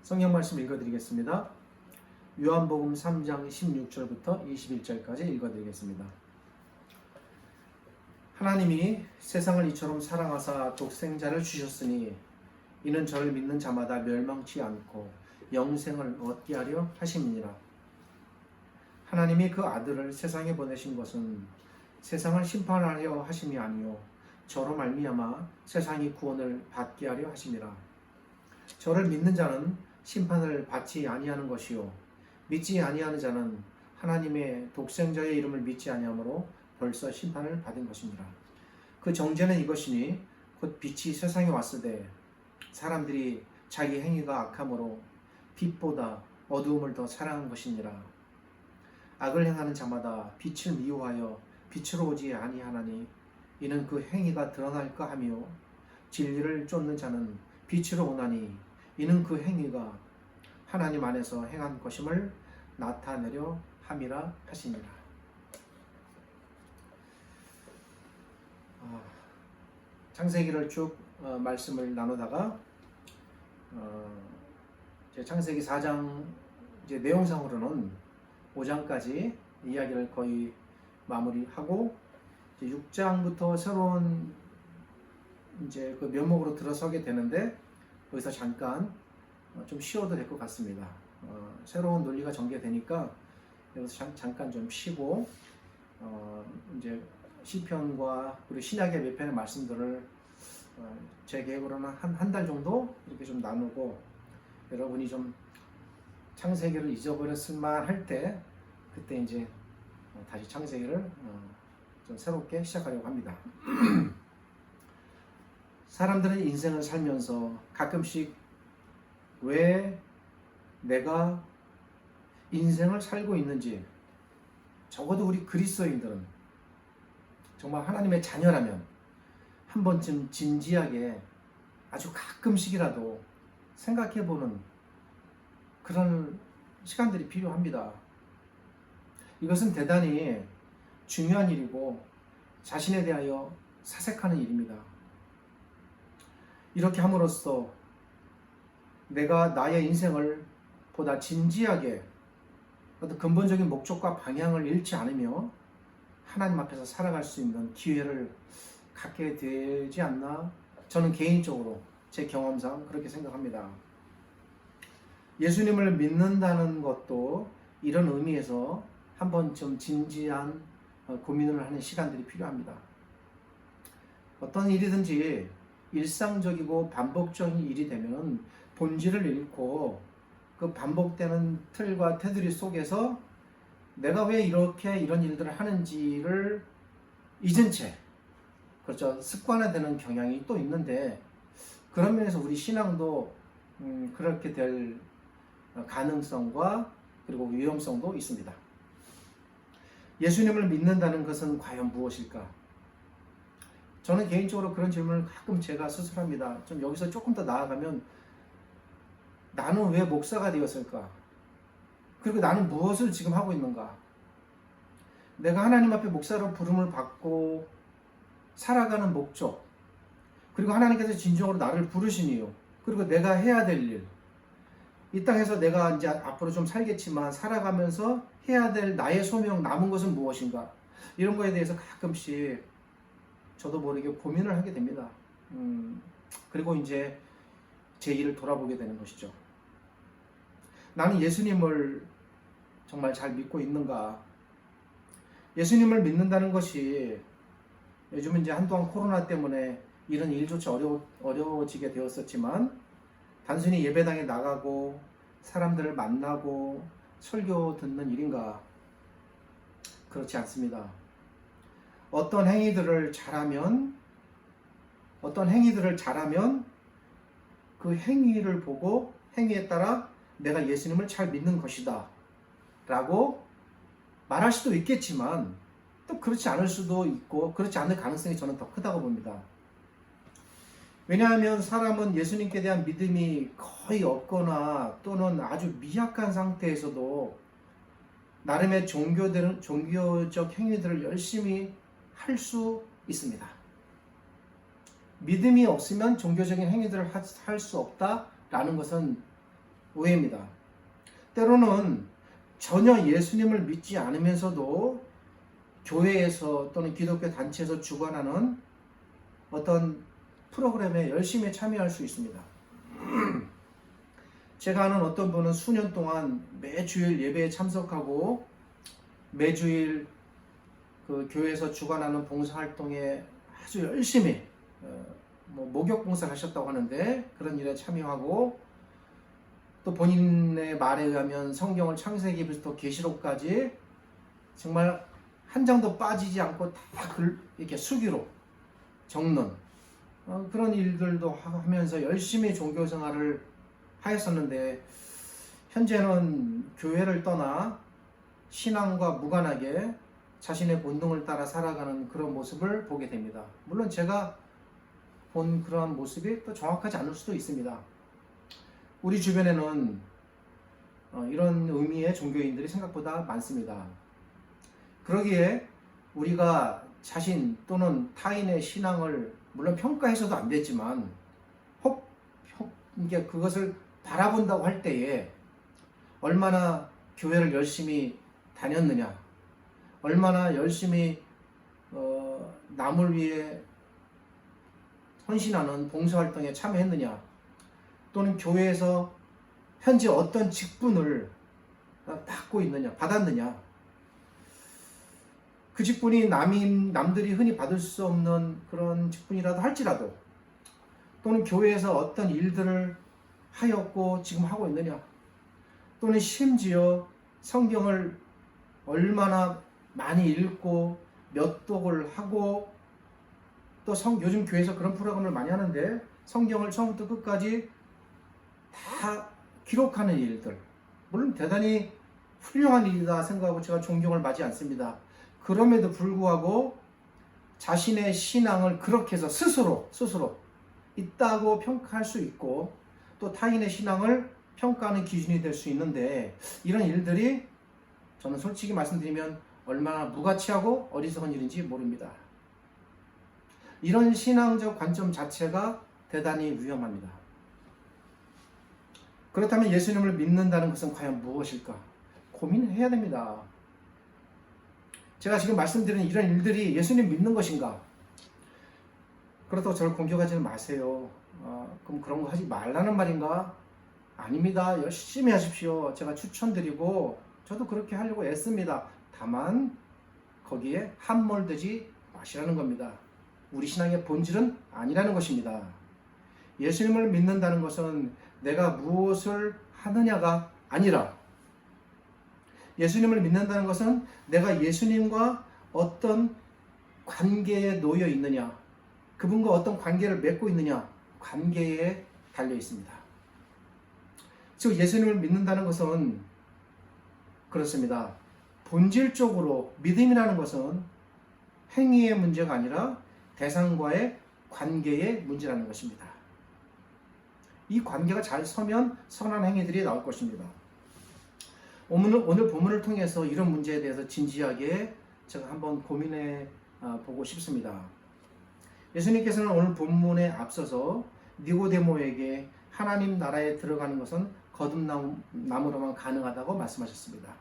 성경 말씀 읽어드리겠습니다. 요한복음 3장 16절부터 21절까지 읽어드리겠습니다. 하나님이 세상을 이처럼 사랑하사 독생자를 주셨으니 이는 저를 믿는 자마다 멸망치 않고 영생을 얻게 하려 하심이니라. 하나님이 그 아들을 세상에 보내신 것은 세상을 심판하려 하심이 아니요 저로 말미암아 세상이 구원을 받게 하려 하심이라. 저를 믿는 자는 심판을 받지 아니하는 것이요 믿지 아니하는 자는 하나님의 독생자의 이름을 믿지 아니하므로 벌써 심판을 받은 것입니다. 그 정죄는 이것이니 곧 빛이 세상에 왔으되 사람들이 자기 행위가 악함으로 빛보다 어두움을 더 사랑한 것이니라. 악을 행하는 자마다 빛을 미워하여 빛으로 오지 아니하나니 이는 그 행위가 드러날까 하며 진리를 쫓는 자는 빛으로 오나니 이는 그 행위가 하나님 안에서 행한 것임을 나타내려 함이라 하시니라. 창세기를 쭉 말씀을 나누다가 창세기 4장 내용상으로는 5장까지 이야기를 거의 마무리하고 6장부터 새로운 그 면목으로 들어서게 되는데 거기서 잠깐 좀 쉬어도 될 것 같습니다. 새로운 논리가 전개되니까 여기서 잠깐 좀 쉬고 이제 시편과 그리고 신약의 몇 편의 말씀들을 제 계획으로는 한 달 정도 이렇게 좀 나누고 여러분이 좀 창세기를 잊어버렸을 만할 때 그때 이제 다시 창세기를 좀 새롭게 시작하려고 합니다. 사람들은 인생을 살면서 가끔씩 왜 내가 인생을 살고 있는지, 적어도 우리 그리스도인들은 정말 하나님의 자녀라면 한 번쯤 진지하게 아주 가끔씩이라도 생각해보는 그런 시간들이 필요합니다. 이것은 대단히 중요한 일이고 자신에 대하여 사색하는 일입니다. 이렇게 함으로써 내가 나의 인생을 보다 진지하게 어떤 근본적인 목적과 방향을 잃지 않으며 하나님 앞에서 살아갈 수 있는 기회를 갖게 되지 않나, 저는 개인적으로 제 경험상 그렇게 생각합니다. 예수님을 믿는다는 것도 이런 의미에서 한번 좀 진지한 고민을 하는 시간들이 필요합니다. 어떤 일이든지 일상적이고 반복적인 일이 되면 본질을 잃고 그 반복되는 틀과 테두리 속에서 내가 왜 이렇게 이런 일들을 하는지를 잊은 채, 그렇죠, 습관화되는 경향이 또 있는데, 그런 면에서 우리 신앙도 그렇게 될 가능성과 그리고 위험성도 있습니다. 예수님을 믿는다는 것은 과연 무엇일까? 저는 개인적으로 그런 질문을 가끔 제가 스스로 합니다. 좀 여기서 조금 더 나아가면 나는 왜 목사가 되었을까? 그리고 나는 무엇을 지금 하고 있는가? 내가 하나님 앞에 목사로 부름을 받고 살아가는 목적, 그리고 하나님께서 진정으로 나를 부르신 이유, 그리고 내가 해야 될 일, 이 땅에서 내가 이제 앞으로 좀 살겠지만 살아가면서 해야 될 나의 소명, 남은 것은 무엇인가? 이런 거에 대해서 가끔씩 저도 모르게 고민을 하게 됩니다. 그리고 이제 제 일을 돌아보게 되는 것이죠. 나는 예수님을 정말 잘 믿고 있는가? 예수님을 믿는다는 것이 요즘은 이제 한동안 코로나 때문에 이런 일조차 어려워지게 되었었지만 단순히 예배당에 나가고 사람들을 만나고 설교 듣는 일인가? 그렇지 않습니다. 어떤 행위들을 잘하면 그 행위를 보고 행위에 따라 내가 예수님을 잘 믿는 것이다 라고 말할 수도 있겠지만 또 그렇지 않을 수도 있고 그렇지 않을 가능성이 저는 더 크다고 봅니다. 왜냐하면 사람은 예수님께 대한 믿음이 거의 없거나 또는 아주 미약한 상태에서도 나름의 종교적 행위들을 열심히 할 수 있습니다. 믿음이 없으면 종교적인 행위들을 할 수 없다라는 것은 오해입니다. 때로는 전혀 예수님을 믿지 않으면서도 교회에서 또는 기독교 단체에서 주관하는 어떤 프로그램에 열심히 참여할 수 있습니다. 제가 아는 어떤 분은 수년 동안 매주일 예배에 참석하고 매주일 그 교회에서 주관하는 봉사활동에 아주 열심히 목욕 봉사를 하셨다고 하는데 그런 일에 참여하고 또 본인의 말에 의하면 성경을 창세기부터 계시록까지 정말 한 장도 빠지지 않고 다 이렇게 수기로 적는 그런 일들도 하면서 열심히 종교 생활을 하였었는데 현재는 교회를 떠나 신앙과 무관하게 자신의 본능을 따라 살아가는 그런 모습을 보게 됩니다. 물론 제가 본 그러한 모습이 또 정확하지 않을 수도 있습니다. 우리 주변에는 이런 의미의 종교인들이 생각보다 많습니다. 그러기에 우리가 자신 또는 타인의 신앙을 물론 평가해서도 안 되지만 혹 이게 그것을 바라본다고 할 때에 얼마나 교회를 열심히 다녔느냐, 얼마나 열심히 남을 위해 헌신하는 봉사활동에 참여했느냐, 또는 교회에서 현재 어떤 직분을 받고 있느냐, 받았느냐, 그 직분이 남들이 흔히 받을 수 없는 그런 직분이라도 할지라도, 또는 교회에서 어떤 일들을 하였고 지금 하고 있느냐, 또는 심지어 성경을 얼마나 많이 읽고 몇 독을 하고 또 요즘 교회에서 그런 프로그램을 많이 하는데 성경을 처음부터 끝까지 다 기록하는 일들, 물론 대단히 훌륭한 일이다 생각하고 제가 존경을 받지 않습니다. 그럼에도 불구하고 자신의 신앙을 그렇게 해서 스스로 있다고 평가할 수 있고 또 타인의 신앙을 평가하는 기준이 될 수 있는데 이런 일들이 저는 솔직히 말씀드리면 얼마나 무가치하고 어리석은 일인지 모릅니다. 이런 신앙적 관점 자체가 대단히 위험합니다. 그렇다면 예수님을 믿는다는 것은 과연 무엇일까? 고민해야 됩니다. 제가 지금 말씀드리는 이런 일들이 예수님 믿는 것인가? 그렇다고 저를 공격하지는 마세요. 그럼 그런 거 하지 말라는 말인가? 아닙니다. 열심히 하십시오. 제가 추천드리고 저도 그렇게 하려고 애씁니다. 다만 거기에 함몰되지 마시라는 겁니다. 우리 신앙의 본질은 아니라는 것입니다. 예수님을 믿는다는 것은 내가 무엇을 하느냐가 아니라 예수님을 믿는다는 것은 내가 예수님과 어떤 관계에 놓여 있느냐, 그분과 어떤 관계를 맺고 있느냐, 관계에 달려 있습니다. 즉 예수님을 믿는다는 것은 그렇습니다. 본질적으로 믿음이라는 것은 행위의 문제가 아니라 대상과의 관계의 문제라는 것입니다. 이 관계가 잘 서면 선한 행위들이 나올 것입니다. 오늘 본문을 통해서 이런 문제에 대해서 진지하게 제가 한번 고민해 보고 싶습니다. 예수님께서는 오늘 본문에 앞서서 니고데모에게 하나님 나라에 들어가는 것은 거듭남으로만 가능하다고 말씀하셨습니다.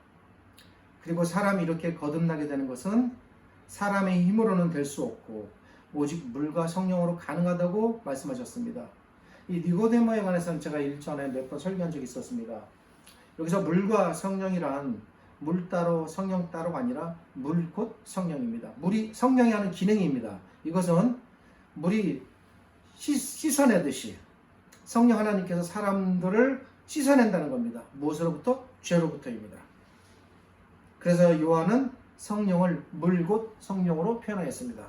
그리고 사람이 이렇게 거듭나게 되는 것은 사람의 힘으로는 될 수 없고 오직 물과 성령으로 가능하다고 말씀하셨습니다. 이 니고데모에 관해서는 제가 일전에 몇 번 설교한 적이 있었습니다. 여기서 물과 성령이란 물 따로 성령 따로가 아니라 물 곧 성령입니다. 물이 성령이 하는 기능입니다. 이것은 물이 씻어내듯이 성령 하나님께서 사람들을 씻어낸다는 겁니다. 무엇으로부터? 죄로부터입니다. 그래서 요한은 성령을 물 곧 성령으로 표현하였습니다.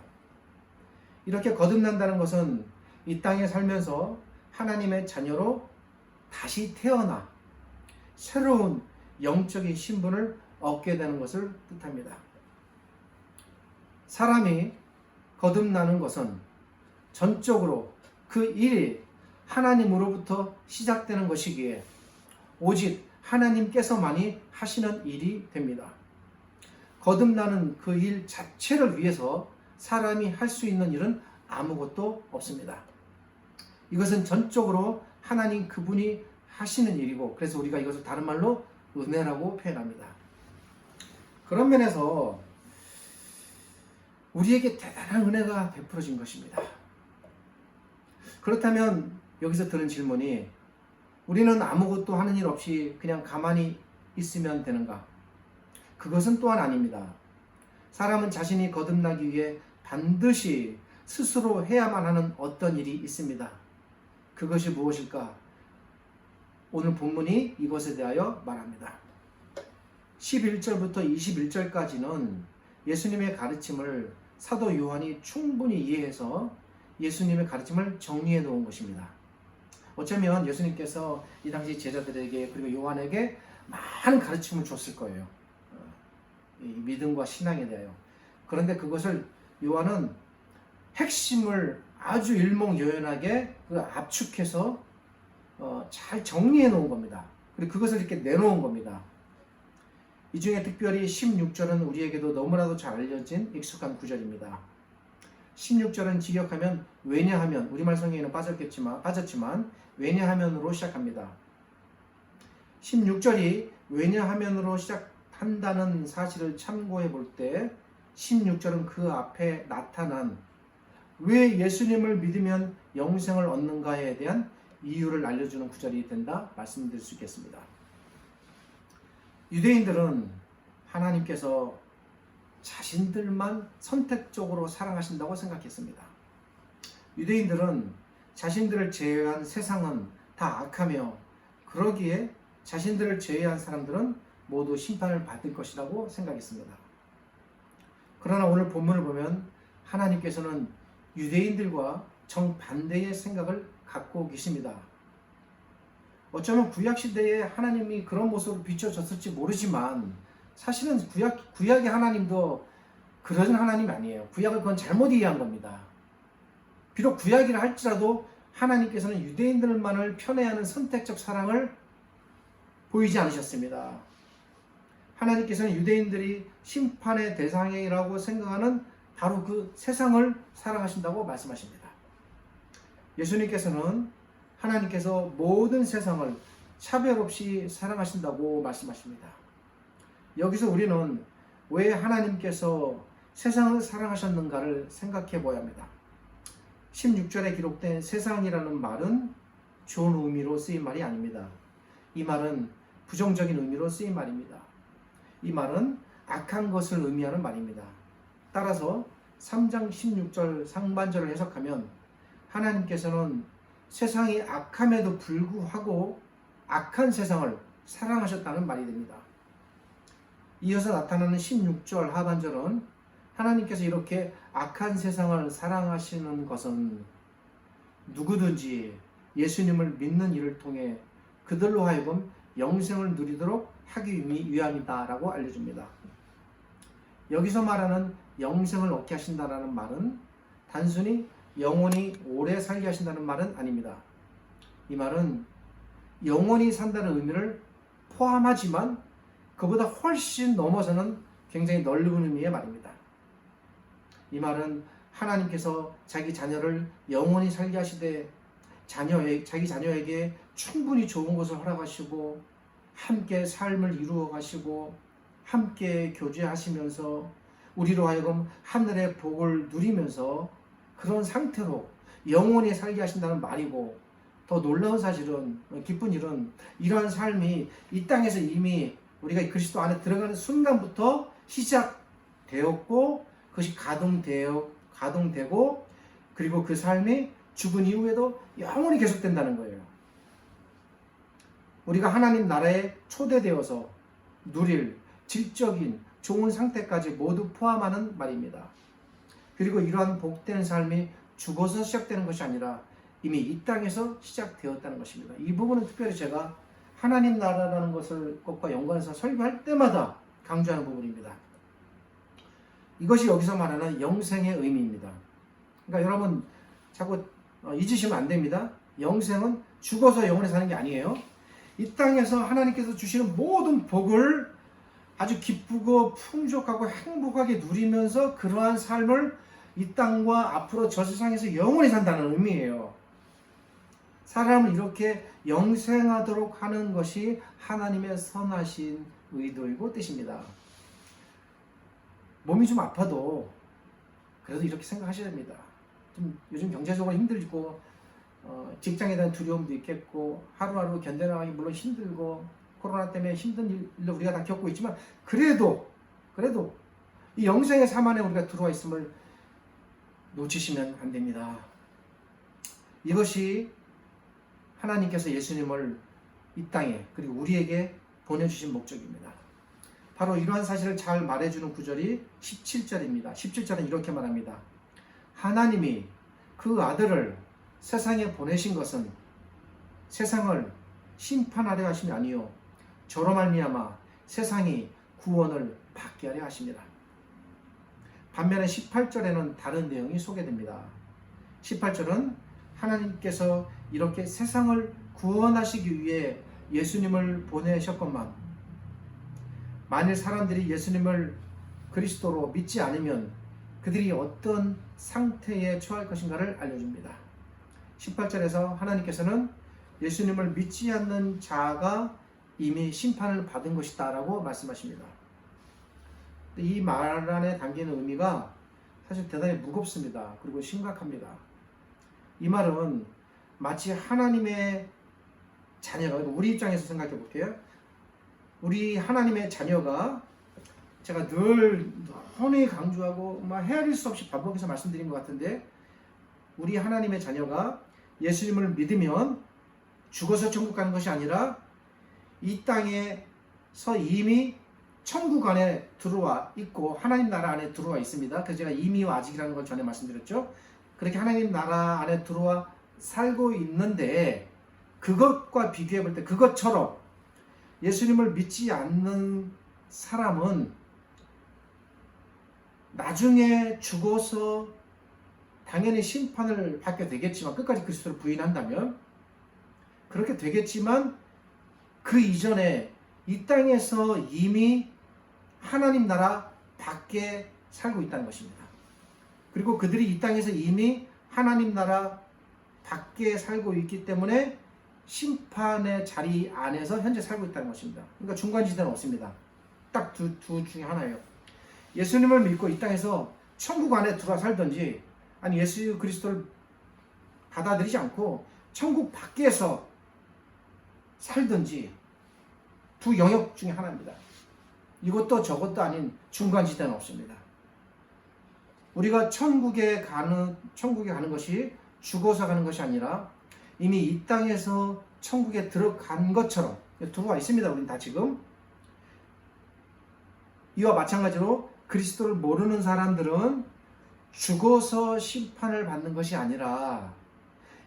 이렇게 거듭난다는 것은 이 땅에 살면서 하나님의 자녀로 다시 태어나 새로운 영적인 신분을 얻게 되는 것을 뜻합니다. 사람이 거듭나는 것은 전적으로 그 일이 하나님으로부터 시작되는 것이기에 오직 하나님께서만이 하시는 일이 됩니다. 거듭나는 그 일 자체를 위해서 사람이 할 수 있는 일은 아무것도 없습니다. 이것은 전적으로 하나님 그분이 하시는 일이고, 그래서 우리가 이것을 다른 말로 은혜라고 표현합니다. 그런 면에서 우리에게 대단한 은혜가 베풀어진 것입니다. 그렇다면 여기서 드는 질문이, 우리는 아무것도 하는 일 없이 그냥 가만히 있으면 되는가? 그것은 또한 아닙니다. 사람은 자신이 거듭나기 위해 반드시 스스로 해야만 하는 어떤 일이 있습니다. 그것이 무엇일까? 오늘 본문이 이것에 대하여 말합니다. 11절부터 21절까지는 예수님의 가르침을 사도 요한이 충분히 이해해서 예수님의 가르침을 정리해 놓은 것입니다. 어쩌면 예수님께서 이 당시 제자들에게 그리고 요한에게 많은 가르침을 줬을 거예요. 이 믿음과 신앙에 대하여. 그런데 그것을 요한은 핵심을 아주 일목요연하게 압축해서 잘 정리해 놓은 겁니다. 그리고 그것을 이렇게 내놓은 겁니다. 이 중에 특별히 16절은 우리에게도 너무나도 잘 알려진 익숙한 구절입니다. 16절은 직역하면 왜냐하면, 우리말 성경에는 빠졌지만 왜냐하면으로 시작합니다. 16절이 왜냐하면으로 시작한다는 사실을 참고해 볼 때 16절은 그 앞에 나타난 왜 예수님을 믿으면 영생을 얻는가에 대한 이유를 알려주는 구절이 된다 말씀드릴 수 있겠습니다. 유대인들은 하나님께서 자신들만 선택적으로 사랑하신다고 생각했습니다. 유대인들은 자신들을 제외한 세상은 다 악하며, 그러기에 자신들을 제외한 사람들은 모두 심판을 받을 것이라고 생각했습니다. 그러나 오늘 본문을 보면 하나님께서는 유대인들과 정반대의 생각을 갖고 계십니다. 어쩌면 구약시대에 하나님이 그런 모습으로 비춰졌을지 모르지만, 사실은 구약의 하나님도 그런 하나님이 아니에요. 구약을 그건 잘못 이해한 겁니다. 비록 구약이라 할지라도 하나님께서는 유대인들만을 편애하는 선택적 사랑을 보이지 않으셨습니다. 하나님께서는 유대인들이 심판의 대상이라고 생각하는 바로 그 세상을 사랑하신다고 말씀하십니다. 예수님께서는 하나님께서 모든 세상을 차별 없이 사랑하신다고 말씀하십니다. 여기서 우리는 왜 하나님께서 세상을 사랑하셨는가를 생각해 보아야 합니다. 16절에 기록된 세상이라는 말은 좋은 의미로 쓰인 말이 아닙니다. 이 말은 부정적인 의미로 쓰인 말입니다. 이 말은 악한 것을 의미하는 말입니다. 따라서 3장 16절 상반절을 해석하면 하나님께서는 세상이 악함에도 불구하고 악한 세상을 사랑하셨다는 말이 됩니다. 이어서 나타나는 16절 하반절은 하나님께서 이렇게 악한 세상을 사랑하시는 것은 누구든지 예수님을 믿는 이를 통해 그들로 하여금 영생을 누리도록 하기 위함이다 라고 알려줍니다. 여기서 말하는 영생을 얻게 하신다라는 말은 단순히 영원히 오래 살게 하신다는 말은 아닙니다. 이 말은 영원히 산다는 의미를 포함하지만 그보다 훨씬 넘어서는 굉장히 넓은 의미의 말입니다. 이 말은 하나님께서 자기 자녀를 영원히 살게 하시되 자기 자녀에게 충분히 좋은 것을 허락하시고 함께 삶을 이루어 가시고 함께 교제하시면서 우리로 하여금 하늘의 복을 누리면서 그런 상태로 영원히 살게 하신다는 말이고, 더 놀라운 사실은, 기쁜 일은 이러한 삶이 이 땅에서 이미 우리가 그리스도 안에 들어가는 순간부터 시작되었고 그것이 가동되고 그리고 그 삶이 죽은 이후에도 영원히 계속된다는 거예요. 우리가 하나님 나라에 초대되어서 누릴 질적인 좋은 상태까지 모두 포함하는 말입니다. 그리고 이러한 복된 삶이 죽어서 시작되는 것이 아니라 이미 이 땅에서 시작되었다는 것입니다. 이 부분은 특별히 제가 하나님 나라라는 것과 연관해서 설교할 때마다 강조하는 부분입니다. 이것이 여기서 말하는 영생의 의미입니다. 그러니까 여러분 자꾸 잊으시면 안 됩니다. 영생은 죽어서 영원히 사는 게 아니에요. 이 땅에서 하나님께서 주시는 모든 복을 아주 기쁘고 풍족하고 행복하게 누리면서 그러한 삶을 이 땅과 앞으로 저 세상에서 영원히 산다는 의미예요. 사람을 이렇게 영생하도록 하는 것이 하나님의 선하신 의도이고 뜻입니다. 몸이 좀 아파도 그래도 이렇게 생각하셔야 됩니다. 좀 요즘 경제적으로 힘들고 직장에 대한 두려움도 있겠고 하루하루 견뎌나가기 물론 힘들고 코로나 때문에 힘든 일도 우리가 다 겪고 있지만 그래도 이 영생의 삶 안에 우리가 들어와 있음을 놓치시면 안 됩니다. 이것이 하나님께서 예수님을 이 땅에 그리고 우리에게 보내주신 목적입니다. 바로 이러한 사실을 잘 말해주는 구절이 17절입니다. 17절은 이렇게 말합니다. 하나님이 그 아들을 세상에 보내신 것은 세상을 심판하려 하심이 아니요 저로 말미암아 세상이 구원을 받게 하려 하십니다. 반면에 18절에는 다른 내용이 소개됩니다. 18절은 하나님께서 이렇게 세상을 구원하시기 위해 예수님을 보내셨건만 만일 사람들이 예수님을 그리스도로 믿지 않으면 그들이 어떤 상태에 처할 것인가를 알려줍니다. 18절에서 하나님께서는 예수님을 믿지 않는 자가 이미 심판을 받은 것이다 라고 말씀하십니다. 이 말 안에 담기는 의미가 사실 대단히 무겁습니다. 그리고 심각합니다. 이 말은 마치 하나님의 자녀가, 우리 입장에서 생각해 볼게요. 우리 하나님의 자녀가 제가 늘 헌히 강조하고 헤아릴 수 없이 반복해서 말씀드린 것 같은데 우리 하나님의 자녀가 예수님을 믿으면 죽어서 천국 가는 것이 아니라 이 땅에서 이미 천국 안에 들어와 있고 하나님 나라 안에 들어와 있습니다. 그래서 제가 이미와 아직이라는 걸 전에 말씀드렸죠. 그렇게 하나님 나라 안에 들어와 살고 있는데 그것과 비교해 볼 때 그것처럼 예수님을 믿지 않는 사람은 나중에 죽어서 당연히 심판을 받게 되겠지만 끝까지 그리스도를 부인한다면 그렇게 되겠지만 그 이전에 이 땅에서 이미 하나님 나라 밖에 살고 있다는 것입니다. 그리고 그들이 이 땅에서 이미 하나님 나라 밖에 살고 있기 때문에 심판의 자리 안에서 현재 살고 있다는 것입니다. 그러니까 중간지대는 없습니다. 딱 두 중에 하나예요. 예수님을 믿고 이 땅에서 천국 안에 들어와 살든지 아니 예수 그리스도를 받아들이지 않고 천국 밖에서 살든지 두 영역 중에 하나입니다. 이것도 저것도 아닌 중간지대는 없습니다. 우리가 천국에 가는 것이 죽어서 가는 것이 아니라 이미 이 땅에서 천국에 들어간 것처럼 들어와 있습니다. 우리는 다 지금. 이와 마찬가지로 그리스도를 모르는 사람들은 죽어서 심판을 받는 것이 아니라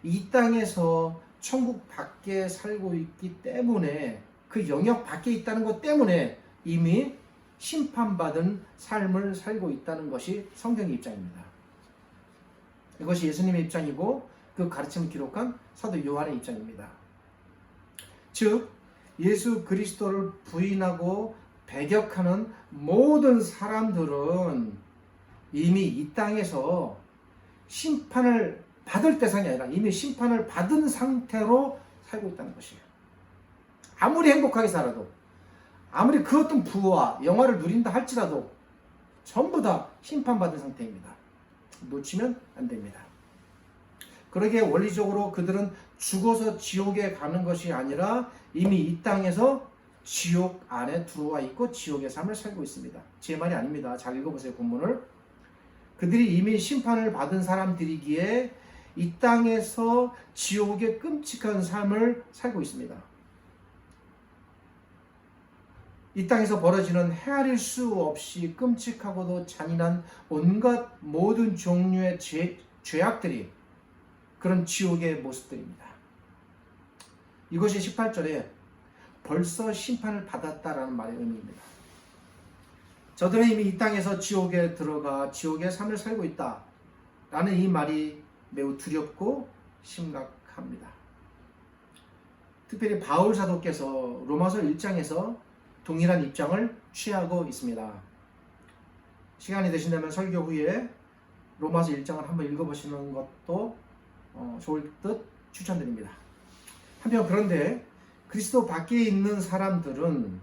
이 땅에서 천국 밖에 살고 있기 때문에 그 영역 밖에 있다는 것 때문에 이미 심판받은 삶을 살고 있다는 것이 성경의 입장입니다. 이것이 예수님의 입장이고 그 가르침을 기록한 사도 요한의 입장입니다. 즉 예수 그리스도를 부인하고 배격하는 모든 사람들은 이미 이 땅에서 심판을 받을 대상이 아니라 이미 심판을 받은 상태로 살고 있다는 것이에요. 아무리 행복하게 살아도 아무리 그 어떤 부와 영화를 누린다 할지라도 전부 다 심판받은 상태입니다. 놓치면 안 됩니다. 그러기에 원리적으로 그들은 죽어서 지옥에 가는 것이 아니라 이미 이 땅에서 지옥 안에 들어와 있고 지옥의 삶을 살고 있습니다. 제 말이 아닙니다. 잘 읽어보세요. 본문을. 그들이 이미 심판을 받은 사람들이기에 이 땅에서 지옥의 끔찍한 삶을 살고 있습니다. 이 땅에서 벌어지는 헤아릴 수 없이 끔찍하고도 잔인한 온갖 모든 종류의 죄악들이 그런 지옥의 모습들입니다. 이것이 18절에 벌써 심판을 받았다라는 말의 의미입니다. 저들은 이미 이 땅에서 지옥에 들어가 지옥의 삶을 살고 있다라는 이 말이 매우 두렵고 심각합니다. 특별히 바울 사도께서 로마서 1장에서 동일한 입장을 취하고 있습니다. 시간이 되신다면 설교 후에 로마서 1장을 한번 읽어보시는 것도 좋을 듯 추천드립니다. 한편 그런데 그리스도 밖에 있는 사람들은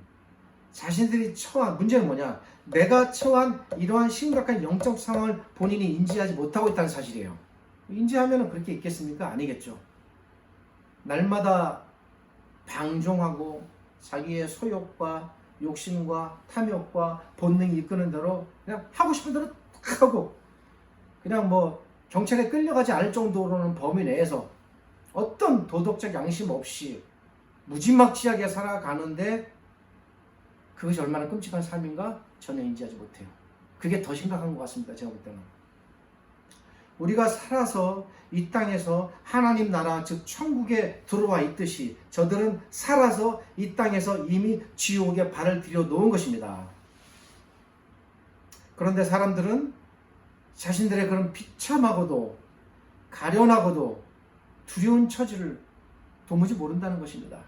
자신들이 처한 문제는 뭐냐? 내가 처한 이러한 심각한 영적 상황을 본인이 인지하지 못하고 있다는 사실이에요. 인지하면 그렇게 있겠습니까? 아니겠죠. 날마다 방종하고 자기의 소욕과 욕심과 탐욕과 본능이 이끄는 대로 그냥 하고 싶은 대로 딱 하고 그냥 뭐 경찰에 끌려가지 않을 정도로는 범위 내에서 어떤 도덕적 양심 없이 무지막지하게 살아가는데 그것이 얼마나 끔찍한 삶인가 전혀 인지하지 못해요. 그게 더 심각한 것 같습니다. 제가 볼 때는. 우리가 살아서 이 땅에서 하나님 나라 즉 천국에 들어와 있듯이 저들은 살아서 이 땅에서 이미 지옥에 발을 들여 놓은 것입니다. 그런데 사람들은 자신들의 그런 비참하고도 가련하고도 두려운 처지를 도무지 모른다는 것입니다.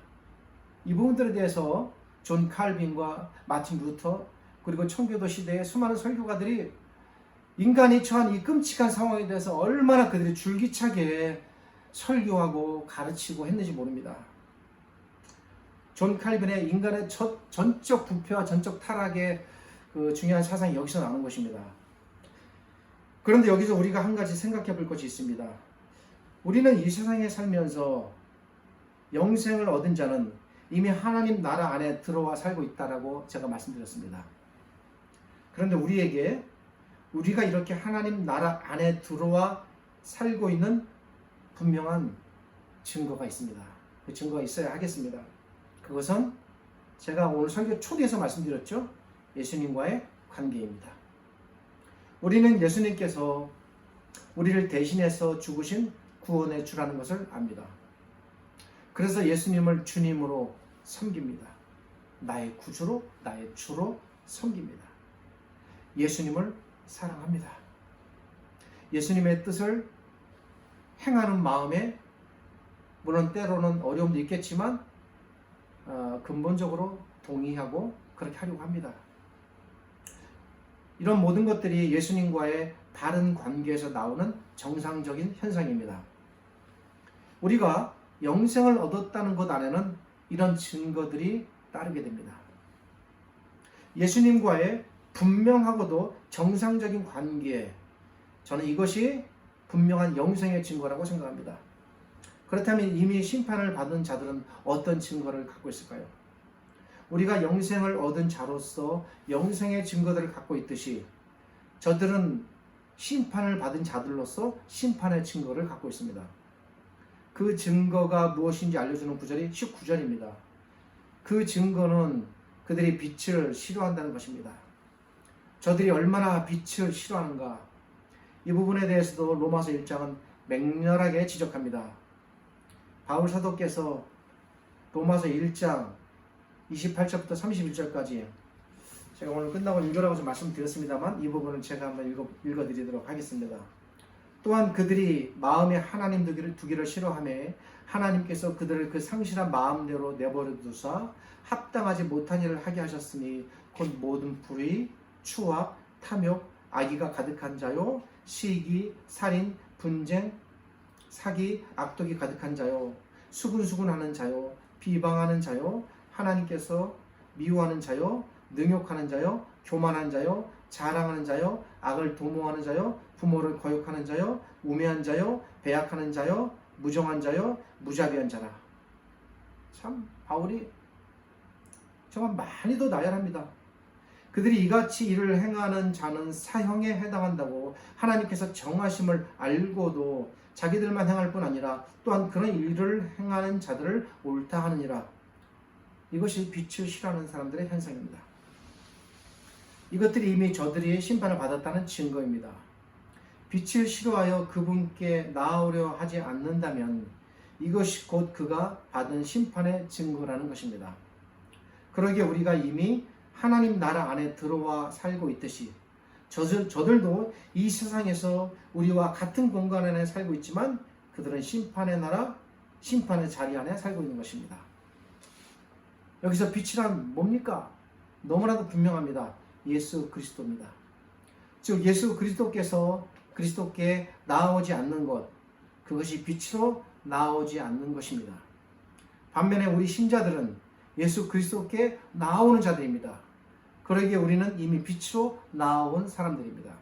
이 부분들에 대해서 존 칼빈과 마틴 루터 그리고 청교도 시대의 수많은 설교가들이 인간이 처한 이 끔찍한 상황에 대해서 얼마나 그들이 줄기차게 설교하고 가르치고 했는지 모릅니다. 존 칼빈의 인간의 전적 부패와 전적 타락의 그 중요한 사상이 여기서 나오는 것입니다. 그런데 여기서 우리가 한 가지 생각해 볼 것이 있습니다. 우리는 이 세상에 살면서 영생을 얻은 자는 이미 하나님 나라 안에 들어와 살고 있다라고 제가 말씀드렸습니다. 그런데 우리가 이렇게 하나님 나라 안에 들어와 살고 있는 분명한 증거가 있습니다. 그 증거가 있어야 하겠습니다. 그것은 제가 오늘 설교 초대에서 말씀드렸죠. 예수님과의 관계입니다. 우리는 예수님께서 우리를 대신해서 죽으신 구원의 주라는 것을 압니다. 그래서 예수님을 주님으로 섬깁니다. 나의 구주로, 나의 주로 섬깁니다. 예수님을 사랑합니다. 예수님의 뜻을 행하는 마음에 물론 때로는 어려움도 있겠지만 근본적으로 동의하고 그렇게 하려고 합니다. 이런 모든 것들이 예수님과의 바른 관계에서 나오는 정상적인 현상입니다. 우리가 영생을 얻었다는 것 안에는 이런 증거들이 따르게 됩니다. 예수님과의 분명하고도 정상적인 관계, 저는 이것이 분명한 영생의 증거라고 생각합니다. 그렇다면 이미 심판을 받은 자들은 어떤 증거를 갖고 있을까요? 우리가 영생을 얻은 자로서 영생의 증거들을 갖고 있듯이 저들은 심판을 받은 자들로서 심판의 증거를 갖고 있습니다. 그 증거가 무엇인지 알려주는 구절이 19절입니다. 그 증거는 그들이 빛을 싫어한다는 것입니다. 저들이 얼마나 빛을 싫어하는가, 이 부분에 대해서도 로마서 1장은 맹렬하게 지적합니다. 바울 사도께서 로마서 1장 28절부터 31절까지 제가 오늘 끝나고 읽으라고 좀 말씀드렸습니다만 이 부분을 제가 한번 읽어드리도록 하겠습니다. 또한 그들이 마음에 하나님 두기를 싫어하며 하나님께서 그들을 그 상실한 마음대로 내버려 두사 합당하지 못한 일을 하게 하셨으니 곧 모든 불의, 추악, 탐욕, 악의가 가득한 자요, 시기, 살인, 분쟁, 사기, 악독이 가득한 자요, 수군수군하는 자요, 비방하는 자요, 하나님께서 미워하는 자요, 능욕하는 자요, 교만한 자요, 자랑하는 자요, 악을 도모하는 자요, 부모를 거역하는 자요, 우매한 자요, 배약하는 자요, 무정한 자요, 무자비한 자라. 참 바울이 정말 많이도 나열합니다. 그들이 이같이 일을 행하는 자는 사형에 해당한다고 하나님께서 정하심을 알고도 자기들만 행할 뿐 아니라 또한 그런 일을 행하는 자들을 옳다 하느니라. 이것이 빛을 싫어하는 사람들의 현상입니다. 이것들이 이미 저들이 심판을 받았다는 증거입니다. 빛을 싫어하여 그분께 나아오려 하지 않는다면 이것이 곧 그가 받은 심판의 증거라는 것입니다. 그러기에 우리가 이미 하나님 나라 안에 들어와 살고 있듯이 저들도 이 세상에서 우리와 같은 공간 안에 살고 있지만 그들은 심판의 나라, 심판의 자리 안에 살고 있는 것입니다. 여기서 빛이란 뭡니까? 너무나도 분명합니다. 예수 그리스도입니다. 즉 예수 그리스도께 나아오지 않는 것, 그것이 빛으로 나아오지 않는 것입니다. 반면에 우리 신자들은 예수 그리스도께 나아오는 자들입니다. 그러기에 우리는 이미 빛으로 나아온 사람들입니다.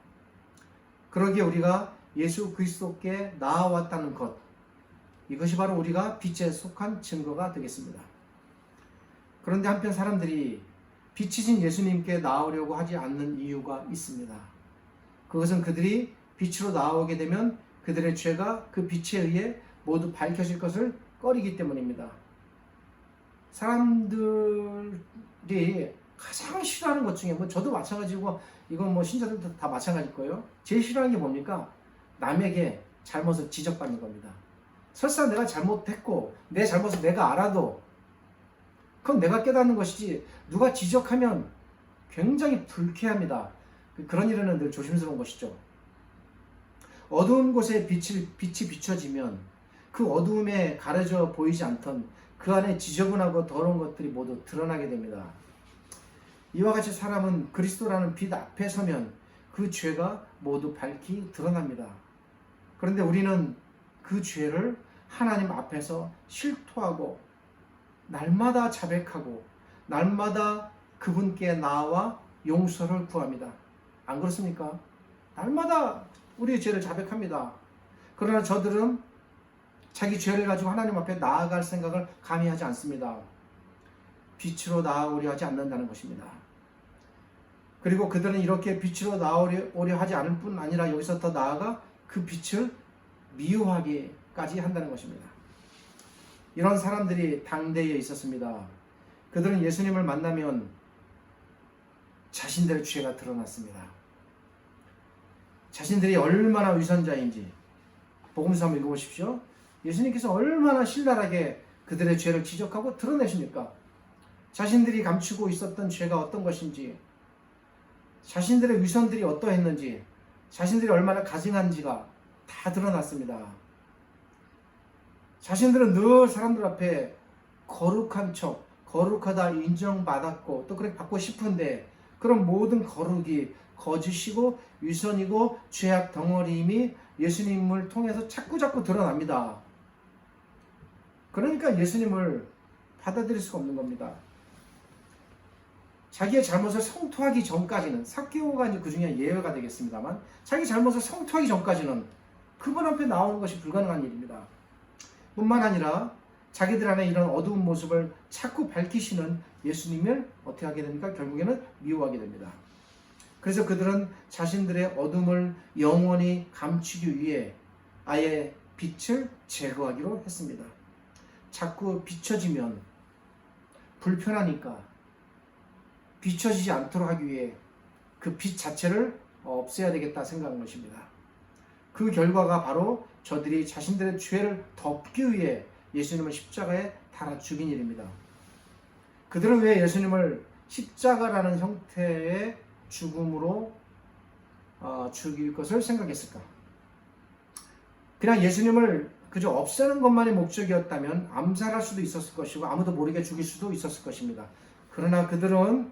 그러기에 우리가 예수 그리스도께 나아왔다는 것, 이것이 바로 우리가 빛에 속한 증거가 되겠습니다. 그런데 한편 사람들이 빛이신 예수님께 나아오려고 하지 않는 이유가 있습니다. 그것은 그들이 빛으로 나아오게 되면 그들의 죄가 그 빛에 의해 모두 밝혀질 것을 꺼리기 때문입니다. 사람들이 가장 싫어하는 것 중에, 저도 마찬가지고 이건 신자들도 다 마찬가지일 거예요. 제일 싫어하는 게 뭡니까? 남에게 잘못을 지적받는 겁니다. 설사 내가 잘못했고 내 잘못을 내가 알아도 그건 내가 깨닫는 것이지, 누가 지적하면 굉장히 불쾌합니다. 그런 일은 늘 조심스러운 것이죠. 어두운 곳에 빛이 비춰지면 그 어두움에 가려져 보이지 않던 그 안에 지저분하고 더러운 것들이 모두 드러나게 됩니다. 이와 같이 사람은 그리스도라는 빛 앞에 서면 그 죄가 모두 밝히 드러납니다. 그런데 우리는 그 죄를 하나님 앞에서 실토하고 날마다 자백하고 날마다 그분께 나와 용서를 구합니다. 안 그렇습니까? 날마다 우리의 죄를 자백합니다. 그러나 저들은 자기 죄를 가지고 하나님 앞에 나아갈 생각을 감히 하지 않습니다. 빛으로 나아오려 하지 않는다는 것입니다. 그리고 그들은 이렇게 빛으로 나아오려 하지 않을 뿐 아니라 여기서 더 나아가 그 빛을 미워하기까지 한다는 것입니다. 이런 사람들이 당대에 있었습니다. 그들은 예수님을 만나면 자신들의 죄가 드러났습니다. 자신들이 얼마나 위선자인지 복음서 한번 읽어보십시오. 예수님께서 얼마나 신랄하게 그들의 죄를 지적하고 드러내십니까? 자신들이 감추고 있었던 죄가 어떤 것인지, 자신들의 위선들이 어떠했는지, 자신들이 얼마나 가증한지가 다 드러났습니다. 자신들은 늘 사람들 앞에 거룩한 척, 거룩하다 인정받았고 또 그렇게 받고 싶은데, 그런 모든 거룩이 거짓이고 위선이고 죄악 덩어리임이 예수님을 통해서 자꾸자꾸 드러납니다. 그러니까 예수님을 받아들일 수가 없는 겁니다. 자기의 잘못을 성토하기 전까지는, 삭개오가 이제 그 중에 예외가 되겠습니다만, 자기 잘못을 성토하기 전까지는 그분 앞에 나오는 것이 불가능한 일입니다. 뿐만 아니라 자기들 안에 이런 어두운 모습을 자꾸 밝히시는 예수님을 어떻게 하게 됩니까? 결국에는 미워하게 됩니다. 그래서 그들은 자신들의 어둠을 영원히 감추기 위해 아예 빛을 제거하기로 했습니다. 자꾸 비춰지면 불편하니까 비춰지지 않도록 하기 위해 그 빛 자체를 없애야 되겠다 생각한 것입니다. 그 결과가 바로 저들이 자신들의 죄를 덮기 위해 예수님을 십자가에 달아 죽인 일입니다. 그들은 왜 예수님을 십자가라는 형태의 죽음으로 죽일 것을 생각했을까? 그냥 예수님을 그저 없애는 것만이 목적이었다면 암살할 수도 있었을 것이고 아무도 모르게 죽일 수도 있었을 것입니다. 그러나 그들은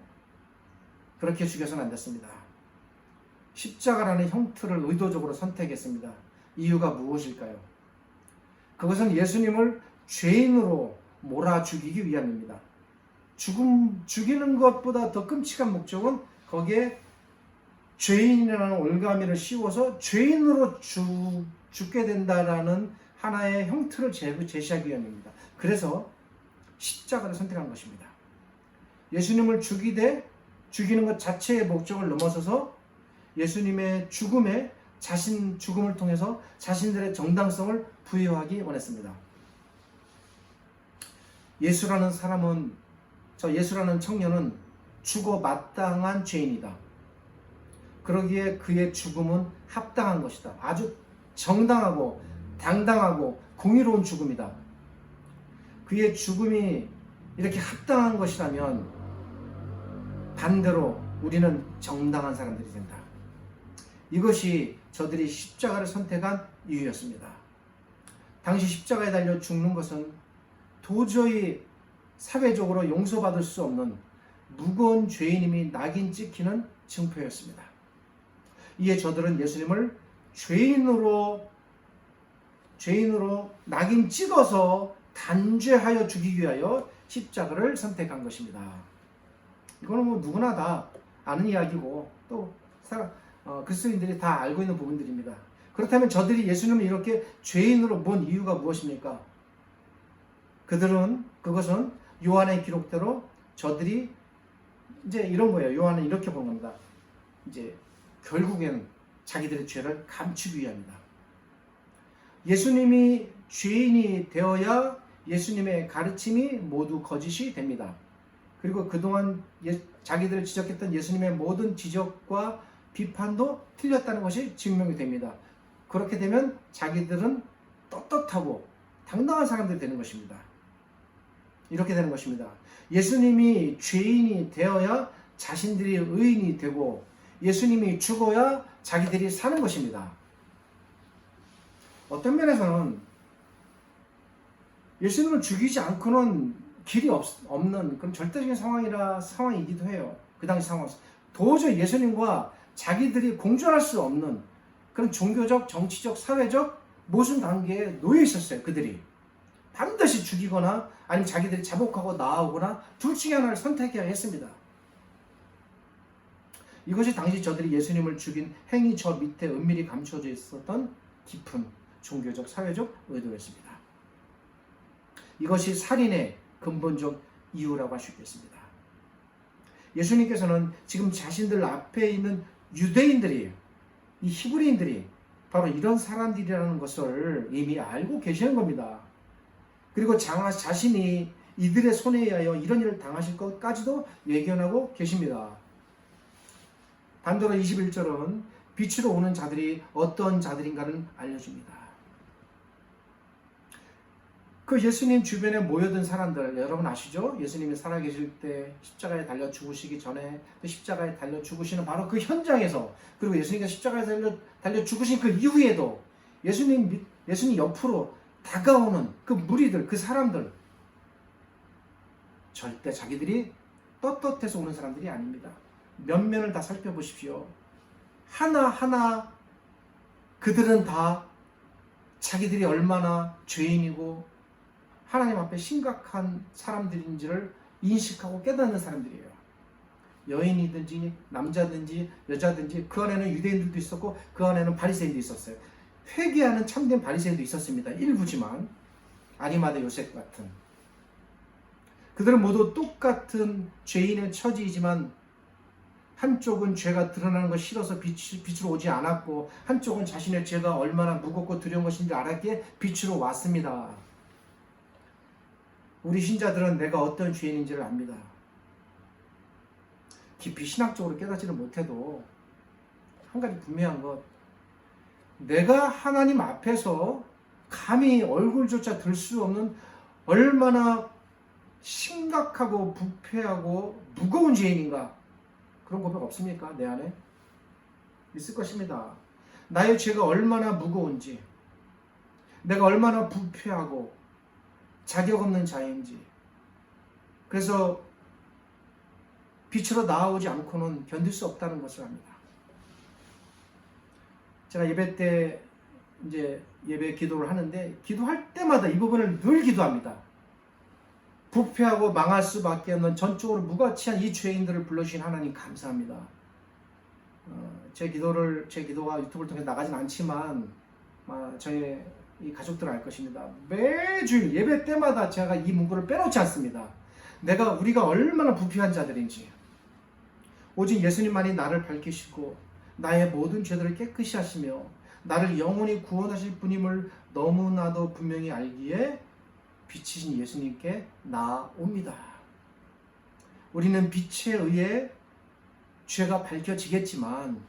그렇게 죽여서는 안 됐습니다. 십자가라는 형태를 의도적으로 선택했습니다. 이유가 무엇일까요? 그것은 예수님을 죄인으로 몰아 죽이기 위함입니다. 죽이는 것보다 더 끔찍한 목적은 거기에 죄인이라는 올가미를 씌워서 죄인으로 죽게 된다라는 하나의 형태를 제시하기 위함입니다. 그래서 십자가를 선택한 것입니다. 예수님을 죽이는 것 자체의 목적을 넘어서서 예수님의 죽음에 죽음을 통해서 자신들의 정당성을 부여하기 원했습니다. 예수라는 청년은 죽어 마땅한 죄인이다. 그러기에 그의 죽음은 합당한 것이다. 아주 정당하고 당당하고 공의로운 죽음이다. 그의 죽음이 이렇게 합당한 것이라면 반대로 우리는 정당한 사람들이 된다. 이것이 저들이 십자가를 선택한 이유였습니다. 당시 십자가에 달려 죽는 것은 도저히 사회적으로 용서받을 수 없는 무거운 죄인임이 낙인 찍히는 증표였습니다. 이에 저들은 예수님을 죄인으로 낙인 찍어서 단죄하여 죽이기 위하여 십자가를 선택한 것입니다. 이거는 뭐 누구나 다 아는 이야기고 또 그리스도인들이 다 알고 있는 부분들입니다. 그렇다면 저들이 예수님을 이렇게 죄인으로 본 이유가 무엇입니까? 그것은 요한의 기록대로 저들이 이제 이런 거예요. 요한은 이렇게 본 겁니다. 이제 결국에는 자기들의 죄를 감추기 위함이다. 예수님이 죄인이 되어야 예수님의 가르침이 모두 거짓이 됩니다. 그리고 그동안 자기들을 지적했던 예수님의 모든 지적과 비판도 틀렸다는 것이 증명이 됩니다. 그렇게 되면 자기들은 떳떳하고 당당한 사람들이 되는 것입니다. 이렇게 되는 것입니다. 예수님이 죄인이 되어야 자신들이 의인이 되고 예수님이 죽어야 자기들이 사는 것입니다. 어떤 면에서는 예수님을 죽이지 않고는 길이 없는 그런 절대적인 상황이기도 해요. 그 당시 상황에서 도저히 예수님과 자기들이 공존할 수 없는 그런 종교적, 정치적, 사회적 모순 단계에 놓여 있었어요. 그들이 반드시 죽이거나 아니면 자기들이 자복하고 나아오거나 둘 중에 하나를 선택해야 했습니다. 이것이 당시 저들이 예수님을 죽인 행위 저 밑에 은밀히 감춰져 있었던 깊은 종교적, 사회적 의도였습니다. 이것이 살인의 근본적 이유라고 할 수 있겠습니다. 예수님께서는 지금 자신들 앞에 있는 유대인들이, 이 히브리인들이 바로 이런 사람들이라는 것을 이미 알고 계시는 겁니다. 그리고 자신이 이들의 손에 의하여 이런 일을 당하실 것까지도 예견하고 계십니다. 반대로 21절은 빛으로 오는 자들이 어떤 자들인가를 알려줍니다. 그 예수님 주변에 모여든 사람들, 여러분 아시죠? 예수님이 살아계실 때 십자가에 달려 죽으시기 전에 그 십자가에 달려 죽으시는 바로 그 현장에서, 그리고 예수님께서 십자가에 달려 죽으신 그 이후에도 예수님 옆으로 다가오는 그 무리들, 그 사람들, 절대 자기들이 떳떳해서 오는 사람들이 아닙니다. 면면을 다 살펴보십시오. 하나하나 그들은 다 자기들이 얼마나 죄인이고 하나님 앞에 심각한 사람들인지를 인식하고 깨닫는 사람들이에요. 여인이든지 남자든지 여자든지, 그 안에는 유대인들도 있었고 그 안에는 바리새인도 있었어요. 회개하는 참된 바리새인도 있었습니다. 일부지만 아리마대 요셉 같은. 그들은 모두 똑같은 죄인의 처지이지만 한쪽은 죄가 드러나는 것 싫어서 빛으로 오지 않았고, 한쪽은 자신의 죄가 얼마나 무겁고 두려운 것인지 알았기에 빛으로 왔습니다. 우리 신자들은 내가 어떤 죄인인지를 압니다. 깊이 신학적으로 깨닫지는 못해도 한 가지 분명한 것, 내가 하나님 앞에서 감히 얼굴조차 들 수 없는 얼마나 심각하고 부패하고 무거운 죄인인가, 그런 고백 없습니까? 내 안에 있을 것입니다. 나의 죄가 얼마나 무거운지, 내가 얼마나 부패하고 자격 없는 자인지, 그래서 빛으로 나아오지 않고는 견딜 수 없다는 것을 압니다. 제가 예배 때 이제 예배 기도를 하는데, 기도할 때마다 이 부분을 늘 기도합니다. 부패하고 망할 수밖에 없는 전적으로 무가치한 이 죄인들을 불러주신 하나님 감사합니다. 제 기도가 유튜브를 통해 나가진 않지만 저의 이 가족들은 알 것입니다. 매주 예배 때마다 제가 이 문구를 빼놓지 않습니다. 우리가 얼마나 부패한 자들인지, 오직 예수님만이 나를 밝히시고 나의 모든 죄들을 깨끗이 하시며 나를 영원히 구원하실 분임을 너무나도 분명히 알기에 빛이신 예수님께 나옵니다. 우리는 빛에 의해 죄가 밝혀지겠지만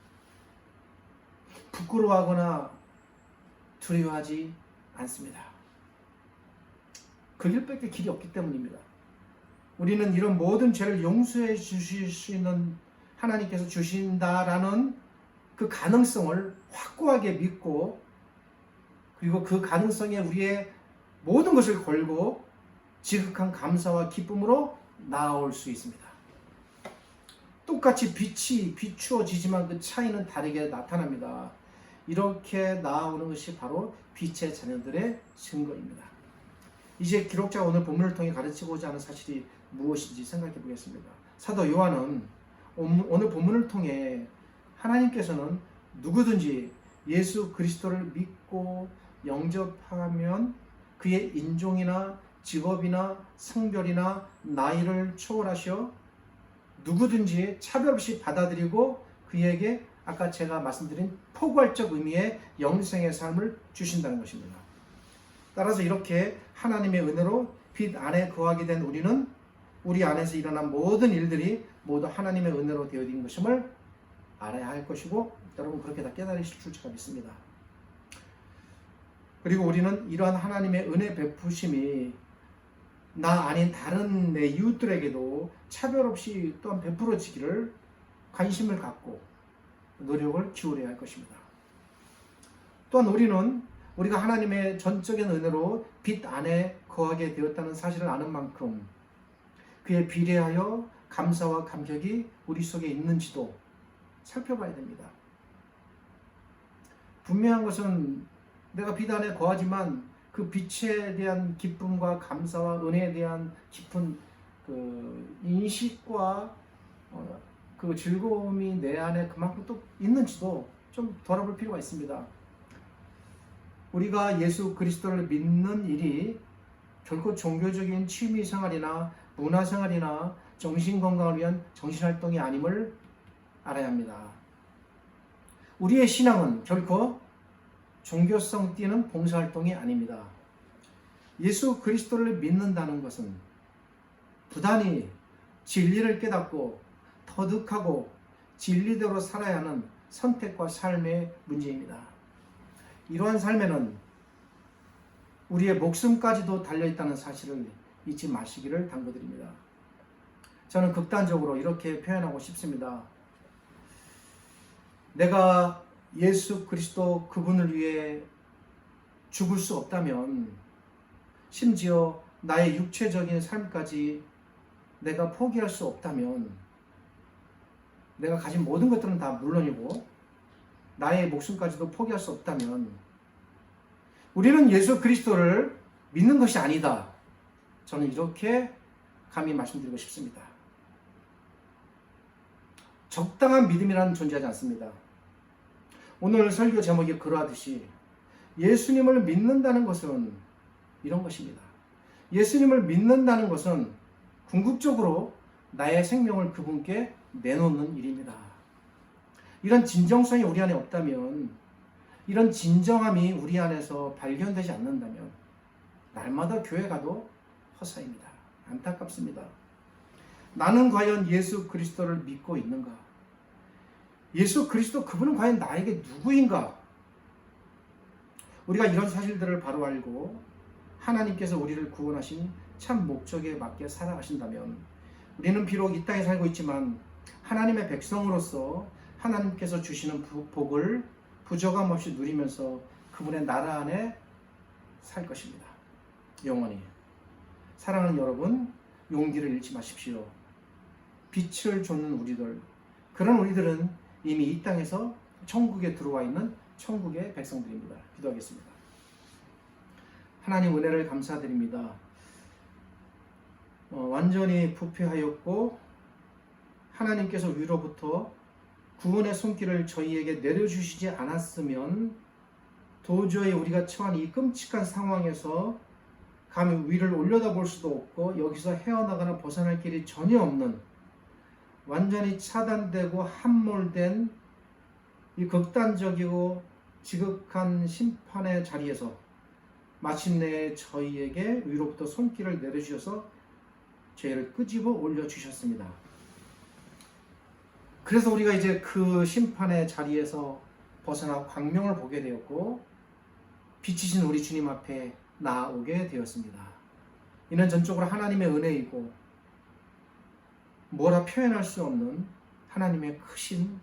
부끄러워하거나 두려워하지 않습니다. 그 길밖에 길이 없기 때문입니다. 우리는 이런 모든 죄를 용서해 주실 수 있는 하나님께서 주신다라는 그 가능성을 확고하게 믿고, 그리고 그 가능성에 우리의 모든 것을 걸고 지극한 감사와 기쁨으로 나아올 수 있습니다. 똑같이 빛이 비추어지지만 그 차이는 다르게 나타납니다. 이렇게 나아오는 것이 바로 빛의 자녀들의 증거입니다. 이제 기록자가 오늘 본문을 통해 가르치고자 하는 사실이 무엇인지 생각해 보겠습니다. 사도 요한은 오늘 본문을 통해 하나님께서는 누구든지 예수 그리스도를 믿고 영접하면 그의 인종이나 직업이나 성별이나 나이를 초월하셔 누구든지 차별 없이 받아들이고 그에게 아까 제가 말씀드린 포괄적 의미의 영생의 삶을 주신다는 것입니다. 따라서 이렇게 하나님의 은혜로 빛 안에 거하게 된 우리는 우리 안에서 일어난 모든 일들이 모두 하나님의 은혜로 되어진 것임을 알아야 할 것이고 여러분 그렇게 다 깨달으실 줄 제가 믿습니다. 그리고 우리는 이러한 하나님의 은혜 베푸심이 나 아닌 다른 내 이웃들에게도 차별 없이 또한 베풀어지기를 관심을 갖고 노력을 기울여야 할 것입니다. 또한 우리는 우리가 하나님의 전적인 은혜로 빛 안에 거하게 되었다는 사실을 아는 만큼 그에 비례하여 감사와 감격이 우리 속에 있는지도 살펴봐야 됩니다. 분명한 것은 내가 빛 안에 거하지만 그 빛에 대한 기쁨과 감사와 은혜에 대한 깊은 그 인식과 그 즐거움이 내 안에 그만큼 또 있는지도 좀 돌아볼 필요가 있습니다. 우리가 예수 그리스도를 믿는 일이 결코 종교적인 취미생활이나 문화생활이나 정신건강을 위한 정신활동이 아님을 알아야 합니다. 우리의 신앙은 결코 종교성 띠는 봉사활동이 아닙니다. 예수 그리스도를 믿는다는 것은 부단히 진리를 깨닫고 터득하고 진리대로 살아야 하는 선택과 삶의 문제입니다. 이러한 삶에는 우리의 목숨까지도 달려있다는 사실을 잊지 마시기를 당부드립니다. 저는 극단적으로 이렇게 표현하고 싶습니다. 내가 예수 그리스도 그분을 위해 죽을 수 없다면 심지어 나의 육체적인 삶까지 내가 포기할 수 없다면 내가 가진 모든 것들은 다 물론이고 나의 목숨까지도 포기할 수 없다면 우리는 예수 그리스도를 믿는 것이 아니다. 저는 이렇게 감히 말씀드리고 싶습니다. 적당한 믿음이라는 존재하지 않습니다. 오늘 설교 제목이 그러하듯이 예수님을 믿는다는 것은 이런 것입니다. 예수님을 믿는다는 것은 궁극적으로 나의 생명을 그분께 내놓는 일입니다. 이런 진정성이 우리 안에 없다면, 이런 진정함이 우리 안에서 발견되지 않는다면 날마다 교회 가도 허사입니다. 안타깝습니다. 나는 과연 예수 그리스도를 믿고 있는가? 예수 그리스도 그분은 과연 나에게 누구인가? 우리가 이런 사실들을 바로 알고 하나님께서 우리를 구원하신 참 목적에 맞게 살아가신다면 우리는 비록 이 땅에 살고 있지만 하나님의 백성으로서 하나님께서 주시는 복을 부족함 없이 누리면서 그분의 나라 안에 살 것입니다. 영원히. 사랑하는 여러분, 용기를 잃지 마십시오. 빛을 쫓는 우리들, 그런 우리들은 이미 이 땅에서 천국에 들어와 있는 천국의 백성들입니다. 기도하겠습니다. 하나님 은혜를 감사드립니다. 완전히 부패하였고 하나님께서 위로부터 구원의 손길을 저희에게 내려주시지 않았으면 도저히 우리가 처한 이 끔찍한 상황에서 감히 위를 올려다볼 수도 없고 여기서 헤어나가나 벗어날 길이 전혀 없는 완전히 차단되고 함몰된 이 극단적이고 지극한 심판의 자리에서 마침내 저희에게 위로부터 손길을 내려주셔서 죄를 끄집어 올려주셨습니다. 그래서 우리가 이제 그 심판의 자리에서 벗어나 광명을 보게 되었고 빛이신 우리 주님 앞에 나아오게 되었습니다. 이는 전적으로 하나님의 은혜이고 뭐라 표현할 수 없는 하나님의 크신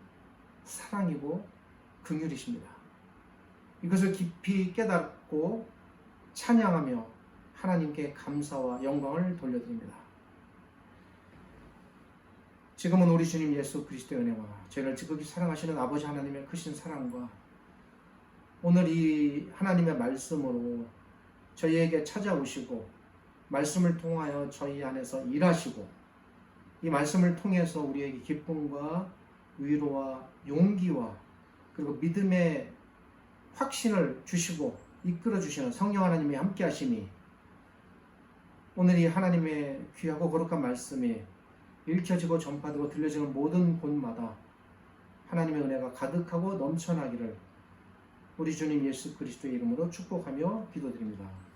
사랑이고 긍휼이십니다. 이것을 깊이 깨닫고 찬양하며 하나님께 감사와 영광을 돌려드립니다. 지금은 우리 주님 예수 그리스도의 은혜와 저희를 지극히 사랑하시는 아버지 하나님의 크신 사랑과 오늘 이 하나님의 말씀으로 저희에게 찾아오시고 말씀을 통하여 저희 안에서 일하시고 이 말씀을 통해서 우리에게 기쁨과 위로와 용기와 그리고 믿음의 확신을 주시고 이끌어 주시는 성령 하나님의 함께 하심이 오늘 이 하나님의 귀하고 거룩한 말씀이 읽혀지고 전파되고 들려지는 모든 곳마다 하나님의 은혜가 가득하고 넘쳐나기를 우리 주님 예수 그리스도의 이름으로 축복하며 기도드립니다.